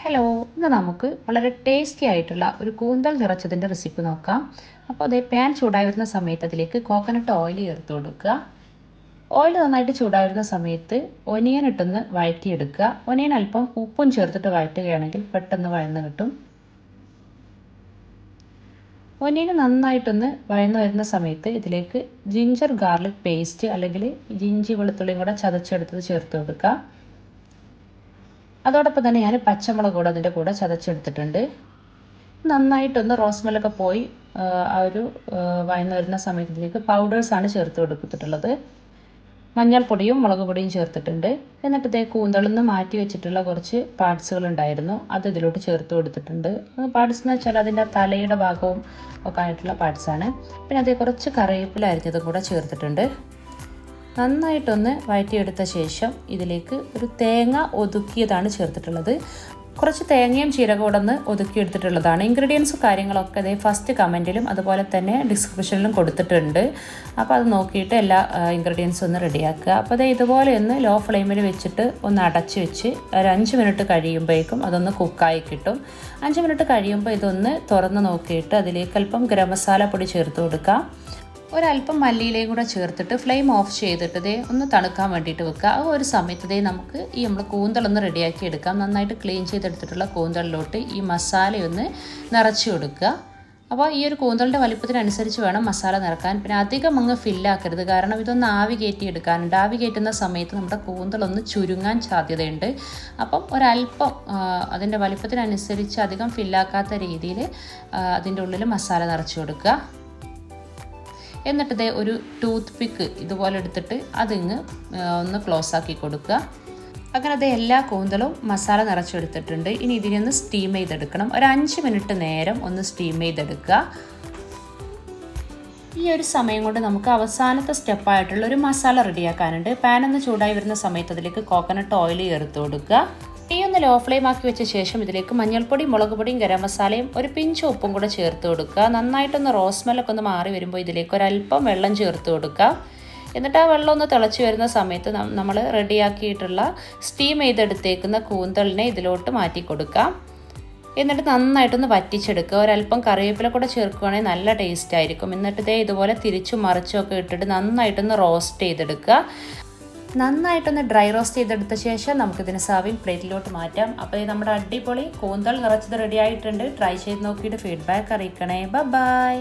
Hello, ഇന്ന് നമുക്ക് വളരെ ടേസ്റ്റി ആയിട്ടുള്ള ഒരു കൂന്തൽ നിറച്ചതിൻ്റെ റെസിപ്പി നോക്കാം. അപ്പോൾ അതേ പാൻ ചൂടായി വരുന്ന സമയത്ത് അതിലേക്ക് കോക്കനട്ട് ഓയിൽ ചേർത്ത് കൊടുക്കുക. ഓയിൽ നന്നായിട്ട് ചൂടായി വരുന്ന സമയത്ത് ഒനിയൻ ഇട്ടൊന്ന് വഴറ്റിയെടുക്കുക. ഒനിയൻ അല്പം ഉപ്പും ചേർത്തിട്ട് വഴറ്റുകയാണെങ്കിൽ പെട്ടെന്ന് വഴന്ന് കിട്ടും. ഒനിയൻ നന്നായിട്ടൊന്ന് വഴന്ന് വരുന്ന സമയത്ത് ഇതിലേക്ക് ജിഞ്ചർ ഗാർലിക് പേസ്റ്റ് അല്ലെങ്കിൽ ഇഞ്ചി വെളുത്തുള്ളിയും കൂടെ ചതച്ചെടുത്തത് ചേർത്ത് കൊടുക്കുക. അതോടൊപ്പം തന്നെ ഞാൻ പച്ചമുളക് കൂടെ അതിൻ്റെ കൂടെ ചതച്ചെടുത്തിട്ടുണ്ട്. നന്നായിട്ടൊന്ന് റോസ്മെല്ലൊക്കെ പോയി ആ ഒരു വഴന്ന് വരുന്ന സമയത്തിലേക്ക് പൗഡേഴ്സാണ് ചേർത്ത് കൊടുത്തിട്ടുള്ളത്. മഞ്ഞൾപ്പൊടിയും മുളക് പൊടിയും ചേർത്തിട്ടുണ്ട്. എന്നിട്ട് ഇതേ കൂന്തളിന്ന് മാറ്റി വെച്ചിട്ടുള്ള കുറച്ച് പാർട്സുകൾ ഉണ്ടായിരുന്നു, അത് ഇതിലോട്ട് ചേർത്ത് കൊടുത്തിട്ടുണ്ട്. പാർട്സ് എന്ന് വെച്ചാൽ അതിൻ്റെ തലയുടെ ഭാഗവും ഒക്കെ ആയിട്ടുള്ള പാർട്സാണ്. പിന്നെ അതേ കുറച്ച് കറിവേപ്പില അരിഞ്ഞതും കൂടെ ചേർത്തിട്ടുണ്ട്. നന്നായിട്ടൊന്ന് വഴറ്റിയെടുത്ത ശേഷം ഇതിലേക്ക് ഒരു തേങ്ങ ഒതുക്കിയതാണ് ചേർത്തിട്ടുള്ളത്. കുറച്ച് തേങ്ങയും ജീരകവും ഒതുക്കിയെടുത്തിട്ടുള്ളതാണ്. ഇൻഗ്രീഡിയൻസും കാര്യങ്ങളൊക്കെ അതേ ഫസ്റ്റ് കമൻറ്റിലും അതുപോലെ തന്നെ ഡിസ്ക്രിപ്ഷനിലും കൊടുത്തിട്ടുണ്ട്. അപ്പോൾ അത് നോക്കിയിട്ട് എല്ലാ ഇൻഗ്രീഡിയൻസും ഒന്ന് റെഡിയാക്കുക. അപ്പോൾ അത് ഇതുപോലെ ഒന്ന് ലോ ഫ്ലെയിമിൽ വെച്ചിട്ട് ഒന്ന് അടച്ച് വെച്ച് ഒരു 5 മിനിറ്റ് കഴിയുമ്പോഴേക്കും അതൊന്ന് കുക്കായി കിട്ടും. 5 മിനിറ്റ് കഴിയുമ്പോൾ ഇതൊന്ന് തുറന്ന് നോക്കിയിട്ട് അതിലേക്ക് അല്പം ഗരം മസാല പൊടി ചേർത്ത് കൊടുക്കാം. ഒരല്പം മല്ലിയിലയും കൂടെ ചേർത്തിട്ട് ഫ്ലെയിം ഓഫ് ചെയ്തിട്ട് ഒന്ന് തണുക്കാൻ വേണ്ടിയിട്ട് വെക്കുക. ആ ഒരു സമയത്ത് നമുക്ക് നമ്മൾ കൂന്തളൊന്ന് റെഡിയാക്കി എടുക്കാം. നന്നായിട്ട് ക്ലീൻ ചെയ്തെടുത്തിട്ടുള്ള കൂന്തളിലോട്ട് ഈ മസാലയൊന്ന് നിറച്ച് കൊടുക്കുക. അപ്പോൾ ഈ ഒരു കൂന്തളിൻ്റെ വലിപ്പത്തിനനുസരിച്ച് വേണം മസാല നിറക്കാൻ. പിന്നെ അധികം അങ്ങ് ഫില്ലാക്കരുത്, കാരണം ഇതൊന്ന് ആവി കയറ്റി എടുക്കാനുണ്ട്. ആവി കയറ്റുന്ന സമയത്ത് നമ്മുടെ കൂന്തളൊന്ന് ചുരുങ്ങാൻ സാധ്യതയുണ്ട്. അപ്പം ഒരല്പം അതിൻ്റെ വലിപ്പത്തിനനുസരിച്ച് അധികം ഫില്ലാക്കാത്ത രീതിയിൽ അതിൻ്റെ ഉള്ളിൽ മസാല നിറച്ച് കൊടുക്കുക. എന്നിട്ട് ഒരു ടൂത്ത് പിക്ക് ഇതുപോലെ എടുത്തിട്ട് അതിങ്ങ് ഒന്ന് ക്ലോസ് ആക്കി കൊടുക്കുക. അങ്ങനെ എല്ലാ കൂന്തലും മസാല നിറച്ചെടുത്തിട്ടുണ്ട്. ഇനി ഇതിനൊന്ന് സ്റ്റീം ചെയ്തെടുക്കണം. ഒരു 5 മിനിറ്റ് നേരം ഒന്ന് സ്റ്റീം ചെയ്തെടുക്കുക. ഈ ഒരു സമയം കൊണ്ട് നമുക്ക് അവസാനത്തെ സ്റ്റെപ്പായിട്ടുള്ള ഒരു മസാല റെഡിയാക്കാനുണ്ട്. പാൻ ഒന്ന് ചൂടായി വരുന്ന സമയത്ത് അതിലേക്ക് കോക്കനട്ട് ഓയിൽ ചേർത്ത് കൊടുക്കുക. ഈ ഒന്ന് ലോ ഫ്ലെയിം ആക്കി വെച്ച ശേഷം ഇതിലേക്ക് മഞ്ഞൾപ്പൊടി, മുളക് പൊടിയും ഗരം മസാലയും ഒരു പിഞ്ച് ഉപ്പും കൂടെ ചേർത്ത് കൊടുക്കുക. നന്നായിട്ടൊന്ന് റോസ്മെല്ലൊക്കെ ഒന്ന് മാറി വരുമ്പോൾ ഇതിലേക്ക് ഒരല്പം വെള്ളം ചേർത്ത് കൊടുക്കുക. എന്നിട്ട് ആ വെള്ളം ഒന്ന് തിളച്ച് വരുന്ന സമയത്ത് നമ്മൾ റെഡിയാക്കിയിട്ടുള്ള സ്റ്റീം ചെയ്തെടുത്തേക്കുന്ന കൂന്തളിനെ ഇതിലോട്ട് മാറ്റി കൊടുക്കാം. എന്നിട്ട് നന്നായിട്ടൊന്ന് വറ്റിച്ചെടുക്കുക. ഒരല്പം കറിവേപ്പില കൂടെ ചേർക്കുകയാണെങ്കിൽ നല്ല ടേസ്റ്റ് ആയിരിക്കും. എന്നിട്ട് ഇതുപോലെ തിരിച്ചും മറിച്ചും ഒക്കെ ഇട്ടിട്ട് നന്നായിട്ടൊന്ന് റോസ്റ്റ് ചെയ്തെടുക്കുക. നന്നായിട്ടൊന്ന് ഡ്രൈ റോസ്റ്റ് ചെയ്തെടുത്ത ശേഷം നമുക്കിതിന് സർവിങ് പ്ലേറ്റിലോട്ട് മാറ്റാം. അപ്പോൾ നമ്മുടെ അടിപൊളി കൂന്തൽ നിറച്ചത് റെഡി ആയിട്ടുണ്ട്. ട്രൈ ചെയ്ത് നോക്കിയിട്ട് ഫീഡ്ബാക്ക് അറിയിക്കണേ. ബൈ.